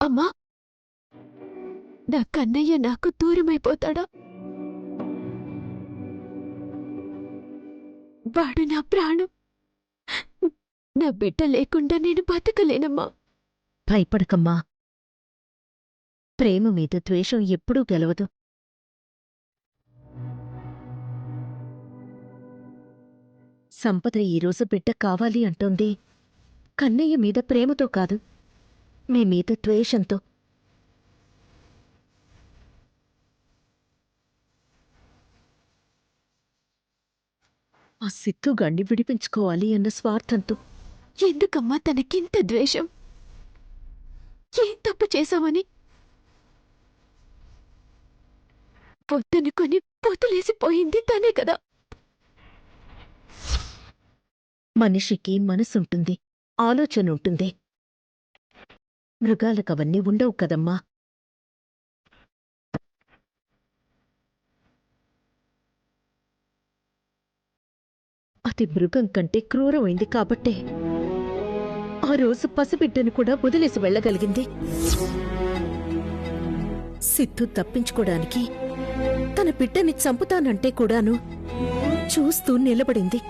అమ్మా, నా కన్నయ్య నాకు దూరమైపోతాడా? వాడు నా ప్రాణం. నా బిడ్డ లేకుండా నేను బతకలేనమ్మా. భయపడకమ్మా. ప్రేమ మీద ద్వేషం ఎప్పుడూ గెలవదు. సంపద ఈరోజు బిడ్డ కావాలి అంటోంది కన్నయ్య మీద ప్రేమతో కాదు, మీ మీద ద్వేషంతో. ఆ సిత్తు గండి విడిపించుకోవాలి అన్న స్వార్థంతో. ఎందుకమ్మా తనకింత ద్వేషం? ఏం తప్పు చేశామని? పొద్దునుకొని పొతులేసిపోయింది తనే కదా. మనిషికి మనసుంటుంది, ఆలోచనుంటుంది. మృగాలకవన్నీ ఉండవు కదమ్మా. అది మృగం కంటే క్రూరమైంది కాబట్టే ఆ రోజు పసిబిడ్డను కూడా వదిలేసి వెళ్ళగలిగింది. సిద్ధు తప్పించుకోడానికి తన బిడ్డని చంపుతానంటే కూడాను చూస్తూ నిలబడింది.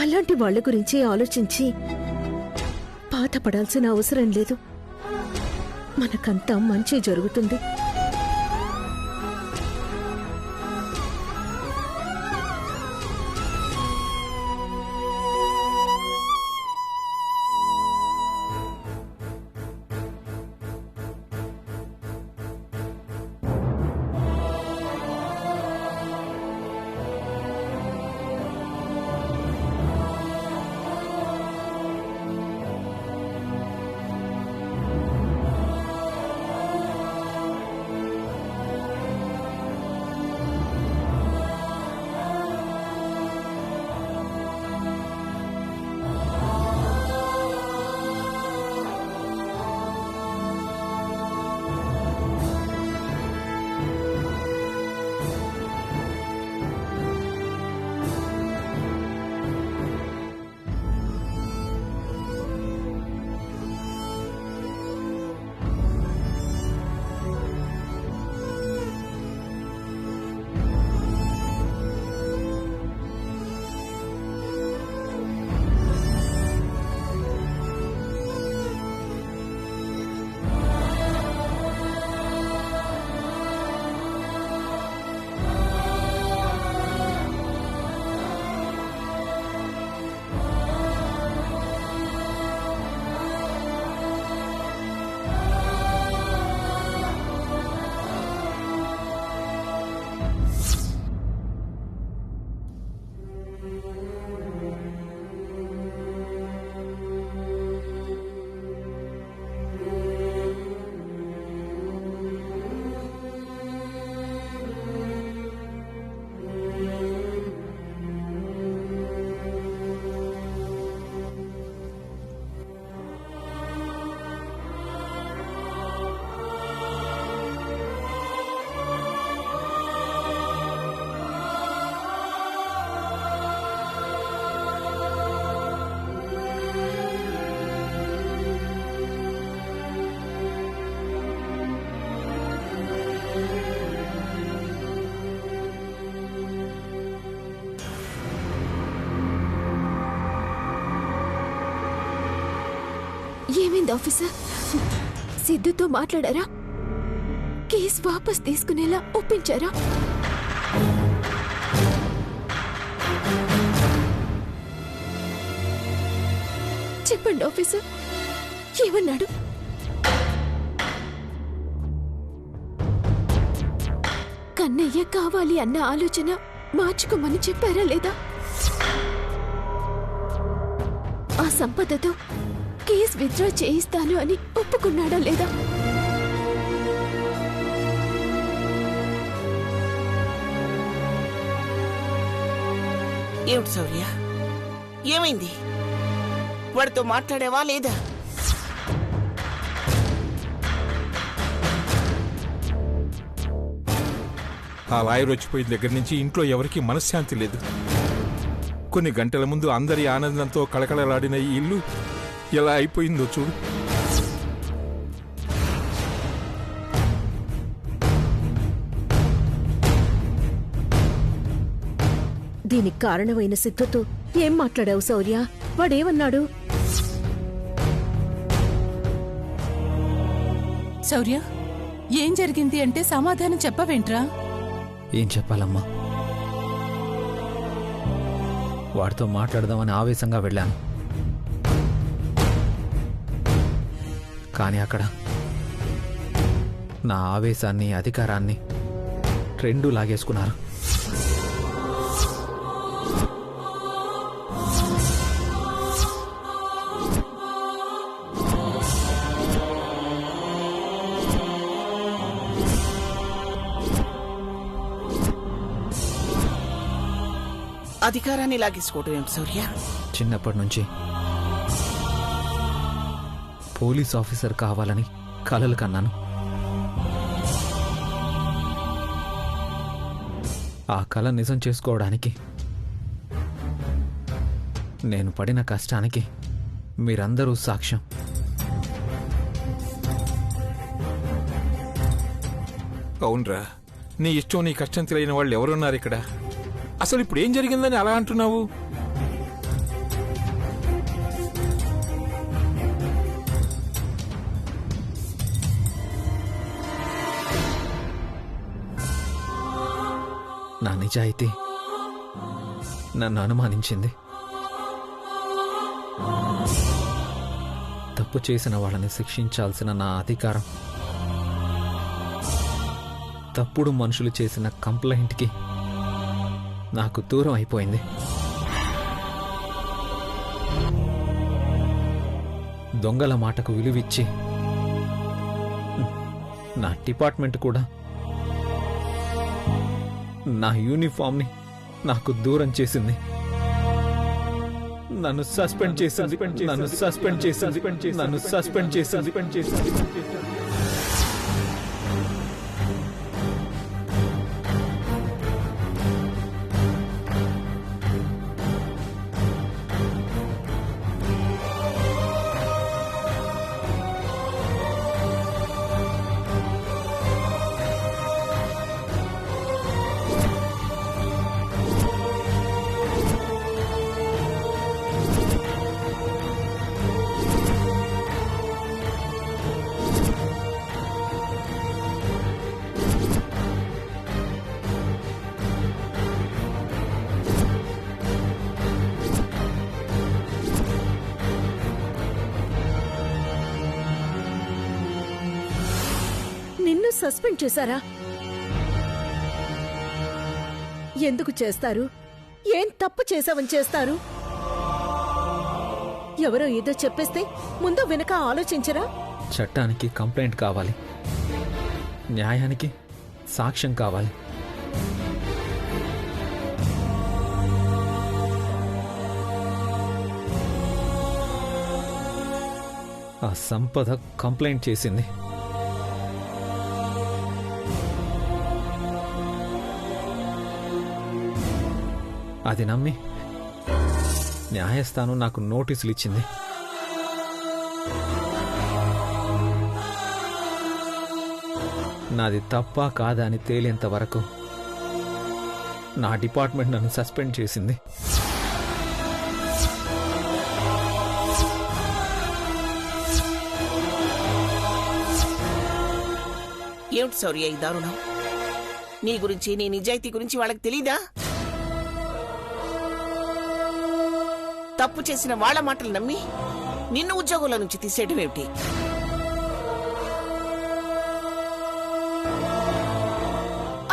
అలాంటి వాళ్ల గురించి ఆలోచించి బాధపడాల్సిన అవసరం లేదు. మనకంతా మంచి జరుగుతుంది. ఏమైంది ఆఫీసర్? సిద్ధుతో మాట్లాడారా? కేసు వాపస్ తీసుకునేలా ఒప్పించారా? చెప్పండి ఆఫీసర్, ఏమన్నాడు? కన్నయ్య కావాలి అన్న ఆలోచన మార్చుకోమని చెప్పారా లేదా? ఆ సంపదతో కేసు విత్డ్రా చేయిస్తాను అని ఒప్పుకున్నాడా లేదా? ఏమిటి శౌర్య, ఏమైంది? వాడితో మాట్లాడేవా లేదా? ఆ లాయర్ వచ్చిపోయిన దగ్గర నుంచి ఇంట్లో ఎవరికీ మనశ్శాంతి లేదు. కొన్ని గంటల ముందు అందరి ఆనందంతో కళకళలాడిన ఈ ఇల్లు ఎలా అయిపోయిందో చూడు. దీనికి కారణమైన సిద్ధుతో ఏం మాట్లాడావు శౌర్య? వాడేమన్నాడు? శౌర్య, ఏం జరిగింది అంటే సమాధానం చెప్పవేంట్రా? ఏం చెప్పాలమ్మా? వాడితో మాట్లాడదామని ఆవేశంగా వెళ్ళాను, కానీ అక్కడ నా ఆవేశాన్ని అధికారాన్ని రెండూ లాగేసుకున్నారు. అధికారాన్ని లాగేసుకోవటం ఏమిటి శౌర్య? చిన్నప్పటి నుంచి పోలీస్ ఆఫీసర్ కావాలని కలలు కన్నాను. ఆ కల నిజం చేసుకోవడానికి నేను పడిన కష్టానికి మీరందరూ సాక్ష్యం. అవునరా, నీ ఇష్టం నీ కష్టం తెలియని వాళ్ళు ఎవరున్నారు ఇక్కడ? అసలు ఇప్పుడు ఏం జరిగిందని అలా అంటున్నావు? నా నిజాయితీ నన్ను అనుమానించింది. తప్పు చేసిన వాళ్ళని శిక్షించాల్సిన నా అధికారం తప్పుడు మనుషులు చేసిన కంప్లైంట్కి నాకు దూరం అయిపోయింది. దొంగల మాటకు విలువిచ్చి నా డిపార్ట్మెంట్ కూడా నా యూనిఫామ్ని నాకు దూరం చేసింది. నన్ను సస్పెండ్ చేసింది. నిన్ను సస్పెండ్ చేశారా? ఎందుకు చేస్తారు? ఏం తప్పు చేశావని చేస్తారు? ఎవరో ఏదో చెప్పేస్తే ముందు వెనక ఆలోచించరా? చట్టానికి కంప్లైంట్ కావాలి, న్యాయానికి సాక్ష్యం కావాలి. ఆ సంపద కంప్లైంట్ చేసింది. అది నమ్మి న్యాయస్థానం నాకు నోటీసులు ఇచ్చింది. నాది తప్పా కాదా అని తేలేంత వరకు నా డిపార్ట్మెంట్ నన్ను సస్పెండ్ చేసింది. ఏమిటి శౌర్య ఈ దారుణం? నీ గురించి, నీ నిజాయితీ గురించి వాళ్ళకి తెలీదా? తప్పు చేసిన వాళ్ళ మాటలు నమ్మి నిన్ను ఉద్యోగుల నుంచి తీసేయడం ఏమిటి?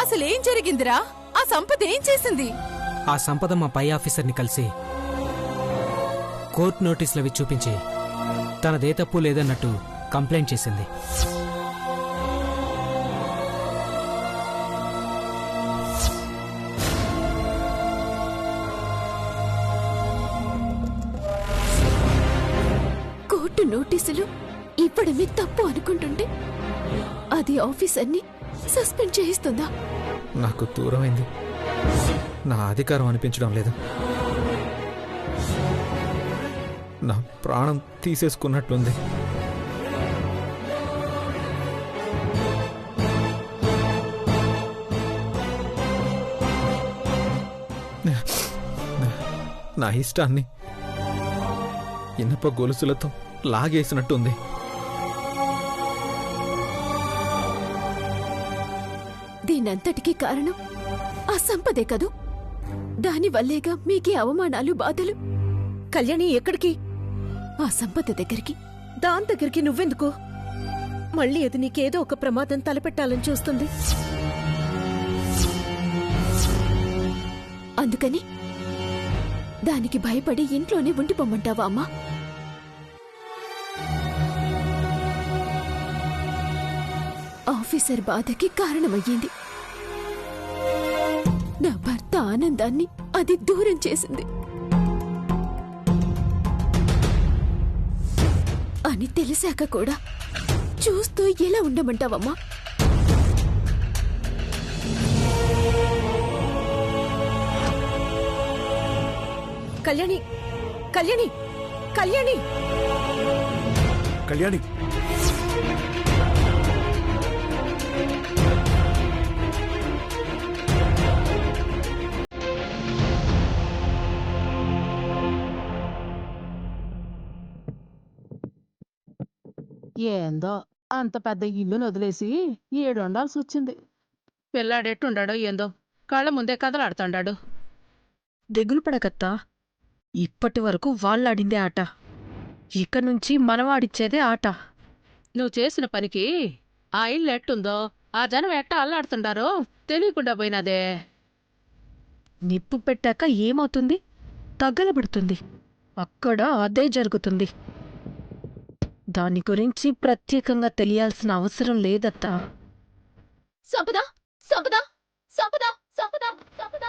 అసలేం జరిగిందిరా? ఆ సంపద ఏం చేసింది? ఆ సంపద మా పై ఆఫీసర్ని కలిసి కోర్టు నోటీసులు అవి చూపించి తనదే తప్పు లేదన్నట్టు కంప్లైంట్ చేసింది. కోర్టు నోటీసులు ఇవ్వడమే తప్పు అనుకుంటుంటే అది ఆఫీసర్ని సస్పెండ్ చేయిస్తుందా? నాకు దూరమైంది నా అధికారం అనిపించడం లేదు. నా ప్రాణం తీసేసుకున్నట్లుంది. నా ఇష్టాన్ని ఇనప గొలుసులతో లాగేసినట్టుంది. దీనంతటికీ కారణం ఆ సంపదే కదూ. దానివల్లేగా మీకే అవమానాలు, బాధలు. కళ్యాణి ఎక్కడికి? ఆ సంపద దగ్గరికి. దాని దగ్గరికి నువ్వెందుకు? మళ్ళీ అది నీకేదో ఒక ప్రమాదం తలపెట్టాలని చూస్తుంది. అందుకని దానికి భయపడి ఇంట్లోనే ఉండిపోమ్మంటావా అమ్మా? ఆఫీసర్ బాధకి కారణమయ్యింది. నా భర్త ఆనందాన్ని అది దూరం చేసింది అని తెలిసాక కూడా చూస్తూ ఎలా ఉండమంటావమ్మా? కళ్యాణి, కళ్యాణి, కళ్యాణి, కళ్యాణి, ఏందో అంత పెద్ద ఇల్లును వదిలేసి ఏడుండాల్సి వచ్చింది. పిల్లాడెట్టుండాడో ఏందో కళ్ళ ముందే కదలాడుతాడాడు. దిగులు పడకత్తా. ఇప్పటి వరకు వాళ్ళాడిందే ఆట, ఇక నుంచి మనవాడిచ్చేదే ఆట. నువ్వు చేసిన పనికి ఆ ఇల్లు ఎట్టుందో, ఆ జనం ఎట్ట అల్లాడుతుండారో తెలియకుండా పోయినదే. నిప్పు పెట్టాక ఏమవుతుంది? తగ్గలబడుతుంది. అక్కడ అదే జరుగుతుంది. దాని గురించి ప్రత్యేకంగా తెలియాల్సిన అవసరం లేదత్తా. సంపద, సంపద, సంపద, సంపద, సంపద.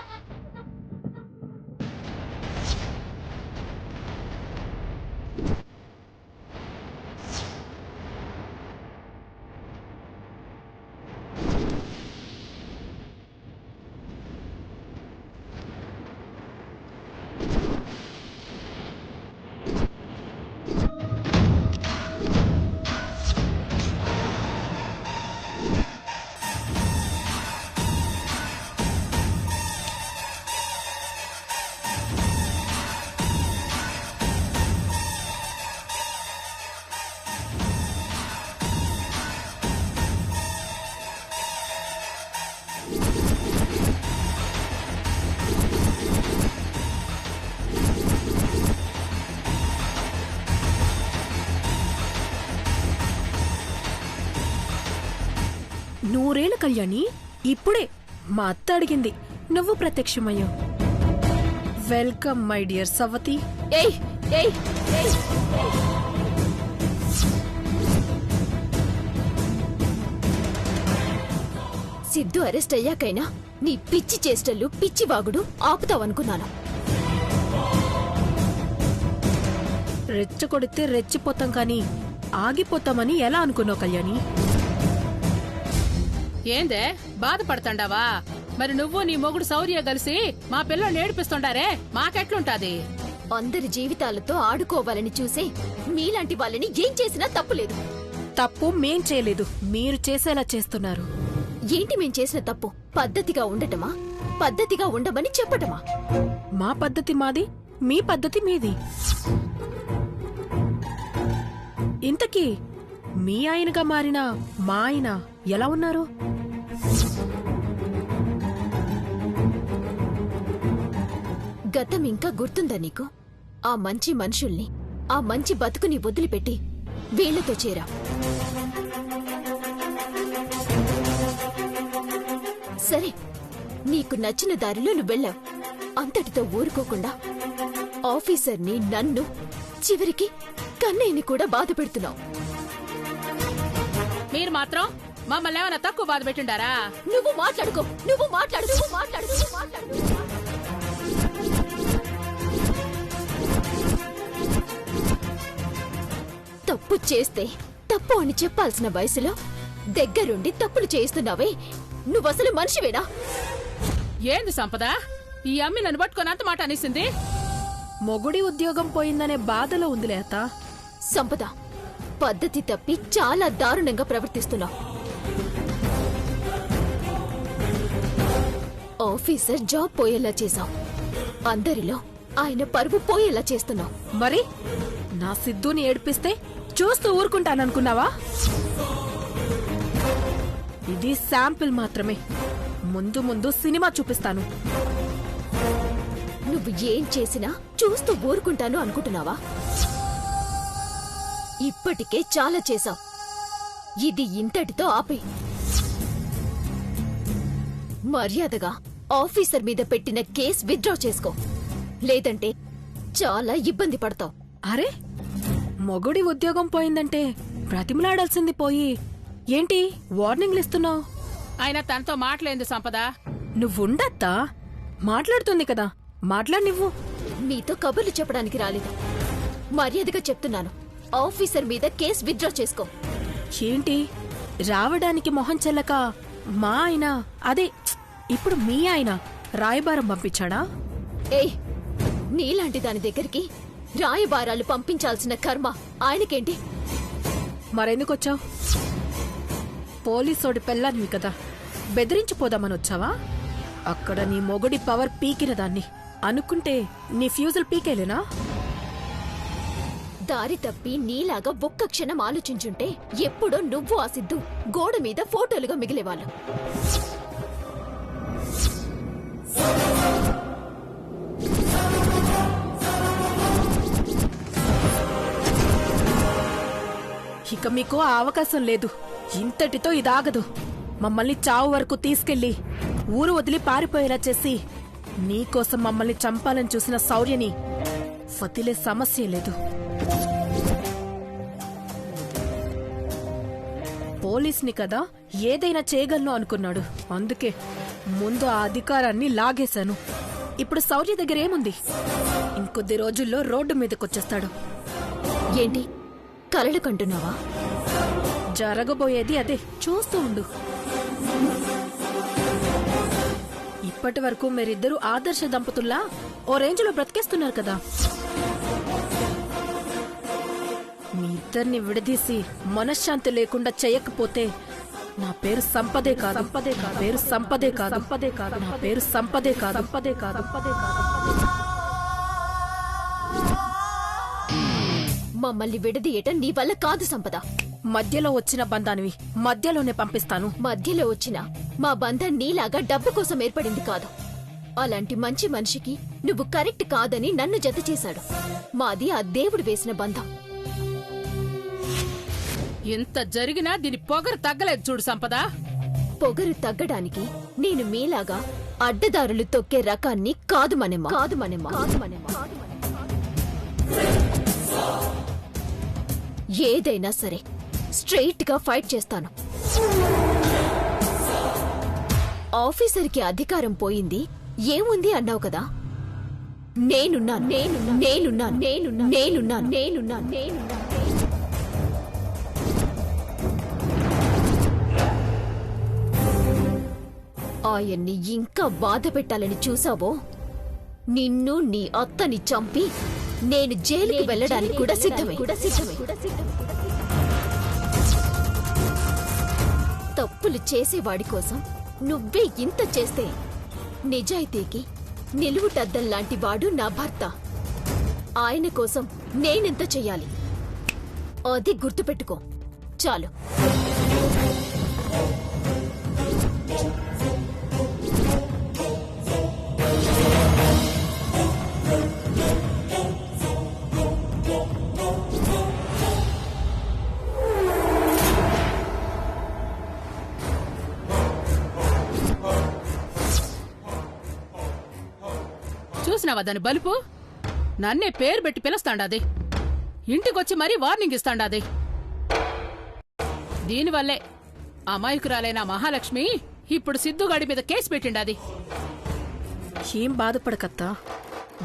నూరేళ్ల కళ్యాణి, ఇప్పుడే మా అత్త అడిగింది, నువ్వు ప్రత్యక్షమయ్యావు. వెల్కమ్ మై డియర్ సవతి. ఏయ్ ఏయ్ ఏయ్. సిద్ధు అరెస్ట్ అయ్యాకైనా నీ పిచ్చి చేష్టలు, పిచ్చి వాగుడు ఆపుతావనుకున్నాను. రెచ్చగొడితే రెచ్చిపోతాం కానీ ఆగిపోతామని ఎలా అనుకున్నావు కళ్యాణి? ఏందే బాధపడతాండావా? మరి నువ్వు నీ మొగుడు శౌర్య కలిసి మా పిల్లని ఏడిపిస్తుండారే, మాకెట్లుంటాది? అందరి జీవితాలతో ఆడుకోవాలని చూసే మీలాంటి వాళ్ళని ఏం చేసినా తప్పులేదు. తప్పు మేం చేయలేదు, మీరు చేసేలా చేస్తున్నారు. ఏంటి మేం చేసిన తప్పు? పద్ధతిగా ఉండటమా? పద్ధతిగా ఉండమని చెప్పటమా? మా పద్ధతి మాది, మీ పద్ధతి మీది. ఇంతకీ మీ ఆయనగా మారిన మా ఆయన ఎలా ఉన్నారు? గతం ఇంకా గుర్తుందా నీకు? ఆ మంచి మనుషుల్ని, ఆ మంచి బతుకుని వదిలిపెట్టి వీళ్లతో చేరా. సరే, నీకు నచ్చిన దారిలో నువ్వు వెళ్ళావు. అంతటితో ఊరుకోకుండా ఆఫీసర్ని, నన్ను, చివరికి కన్నయ్యని కూడా బాధ పెడుతున్నావు. మీరు మాత్రం మమ్మల్ని ఏమైనా తక్కువ బాధ పెట్టిండారా? నువ్వు మాట్లాడుకో, నువ్వు మాట్లాడు, నువ్వు మాట్లాడు, నువ్వు మాట్లాడు. తప్పు చేస్తే తప్పు అని చెప్పాల్సిన వయసులో దగ్గరుండి తప్పులు చేయిస్తున్నావే, నువ్వసలు మనిషివేనా? ఏంది సంపద, ఈ అమ్మి నన్ను పట్టుకొని అంత మాట అనేసింది? మొగుడి ఉద్యోగం పోయిందనే బాధలో ఉందిలే అత్త. సంపద, పద్ధతి తప్పి చాలా దారుణంగా ప్రవర్తిస్తున్నావు. ఆఫీసర్ జాబ్ పోయేలా చేశావు. అందరిలో ఆయన పరువు పోయేలా చేస్తున్నావు. మరి నా సిద్ధుని ఏడిపిస్తే చూస్తూ ఊరుకుంటాననుకున్నావా? ఇది శాంపిల్ మాత్రమే. ముందు ముందు సినిమా చూపిస్తాను. నువ్వు ఏం చేసినా చూస్తూ ఊరుకుంటాను అనుకుంటున్నావా? ఇప్పటికే చాలా చేశావు. ఇది ఇంతటితో ఆపే. మర్యాదగా ఆఫీసర్ మీద పెట్టిన కేస్ విత్డ్రా చేసుకో, లేదంటే చాలా ఇబ్బంది పడతావు. అరే, మొగుడి ఉద్యోగం పోయిందంటే బ్రతిమలాడాల్సింది పోయి ఏంటి వార్నింగ్లు ఇస్తున్నావు? ఆయన తనతో మాట్లాడింది సంపద. నువ్వుండత్తా, మాట్లాడుతుంది కదా, మాట్లాడినివ్వు. నీతో కబుర్లు చెప్పడానికి రాలేదు. మర్యాదగా చెప్తున్నాను, ఆఫీసర్ మీద కేస్ విత్డ్రా చేసుకో. ఏంటి రావడానికి మొహం చెల్లక మా ఆయన, అదే ఇప్పుడు మీ ఆయన రాయబారం పంపించాడా? ఏయ్, నీలాంటి దాని దగ్గరికి రాయబారాలు పంపించాల్సిన కర్మ ఆయనకేంటి? మరెందుకొచ్చావు? పోలీసోడి పెళ్ళానివి కదా, బెదిరించిపోదామని వచ్చావా? అక్కడ నీ మొగుడి పవర్ పీకిన దాన్ని అనుకుంటే నీ ఫ్యూజులు పీకేలేనా? దారి తప్పి నీలాగా ఒక్క క్షణం ఆలోచించుంటే ఎప్పుడో నువ్వు ఆ సిద్ధు గోడ మీద ఫోటోలుగా మిగిలేవాళ్ళు. ఇక మీకు ఆ అవకాశం లేదు. ఇంతటితో ఇదాగదు. మమ్మల్ని చావు వరకు తీసుకెళ్లి ఊరు వదిలి పారిపోయేలా చేసి నీకోసం మమ్మల్ని చంపాలని చూసిన శౌర్యని వదిలే సమస్య లేదు. పోలీస్ని కదా ఏదైనా చేయగలను అనుకున్నాడు. అందుకే ముందు ఆ అధికారాన్ని లాగేశాను. ఇప్పుడు శౌర్య దగ్గర ఏముంది? ఇంకొద్ది రోజుల్లో రోడ్డు మీదకొచ్చేస్తాడు. ఏంటి కలలు కంటున్నావా? జరగబోయేది అదే, చూస్తూ ఉండు. ఇప్పటి వరకు మీరిద్దరూ ఆదర్శ దంపతుల్లా ఓ రేంజ్లో బ్రతికేస్తున్నారు కదా. మీ ఇద్దరిని విడదీసి మనశ్శాంతి లేకుండా చేయకపోతే నా పేరు సంపదే కాదు, సంపదే కాదు, పేరు సంపదే కాదు, సంపదే కాదు, నా పేరు సంపదే కాదు, సంపదే కాదు, సంపదే కాదు. మమ్మల్ని విడదీయటం నీ వల్ల కాదు సంపద. మధ్యలో వచ్చిన బంధానివి మధ్యలోనే పంపిస్తాను. మధ్యలో వచ్చిన మా బంధం నీలాగా డబ్బు కోసం ఏర్పడింది కాదు. అలాంటి మంచి మనిషికి నువ్వు కరెక్ట్ కాదని నన్ను జత చేశాడు. మాది ఆ దేవుడు వేసిన బంధం. ఇంత జరిగినా దీని పొగరు తగ్గలేదు చూడు సంపద. పొగరు తగ్గడానికి నేను మీలాగా అడ్డదారులు తొక్కే రకాన్ని కాదు మనమ్మ, కాదు మనమ్మ, కాదు మనమ్మ. ఏదైనా సరే స్ట్రెయిట్ గా ఫైట్ చేస్తాను. ఆఫీసర్కి అధికారం పోయింది, ఏముంది అన్నావు కదా. నేనున్నా నేనున్నా నేనున్నా నేనున్నా నేనున్నా నేనున్నా నేనున్నా ఆయన్ని ఇంకా బాధ పెట్టాలని చూసావో, నిన్ను నీ అత్తని చంపి నేను జైలుకి వెళ్ళడానికి కూడా సిద్ధమే. తప్పులు చేసేవాడి కోసం నువ్వే ఇంత చేస్తే నిజాయితీకి నిలువుటద్దం లాంటి వాడు నా భర్త. ఆయన కోసం నేనెంత చెయ్యాలి అది గుర్తుపెట్టుకో చాలు. చూసినావా దాని బలుపు? నన్నే పేరు పెట్టి పిలుస్తాండాది. ఇంటికొచ్చి మరీ వార్నింగ్ ఇస్తాండాది. దీనివల్లే అమాయకురాలైన మహాలక్ష్మి ఇప్పుడు సిద్ధుగాడి మీద కేసు పెట్టిండాది. ఏం బాధపడకత్తా,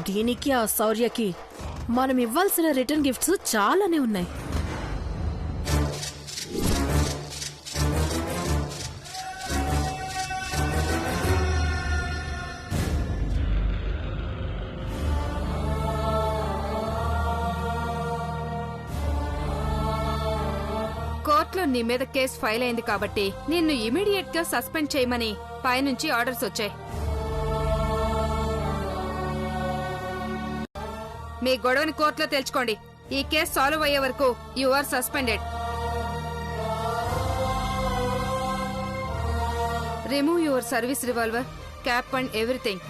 దీనికి ఆ శౌర్యకి మనం ఇవ్వాల్సిన రిటర్న్ గిఫ్ట్స్ చాలానే ఉన్నాయి. కోర్టులో నీ మీద కేసు ఫైల్ అయింది కాబట్టి నిన్ను ఇమీడియట్ గా సస్పెండ్ చేయమని పైనుంచి ఆర్డర్స్ వచ్చాయి. మీ గొడవని కోర్టులో తెలుసుకోండి. ఈ కేసు సాల్వ్ అయ్యే వరకు you are suspended. Remove your service revolver, cap and everything.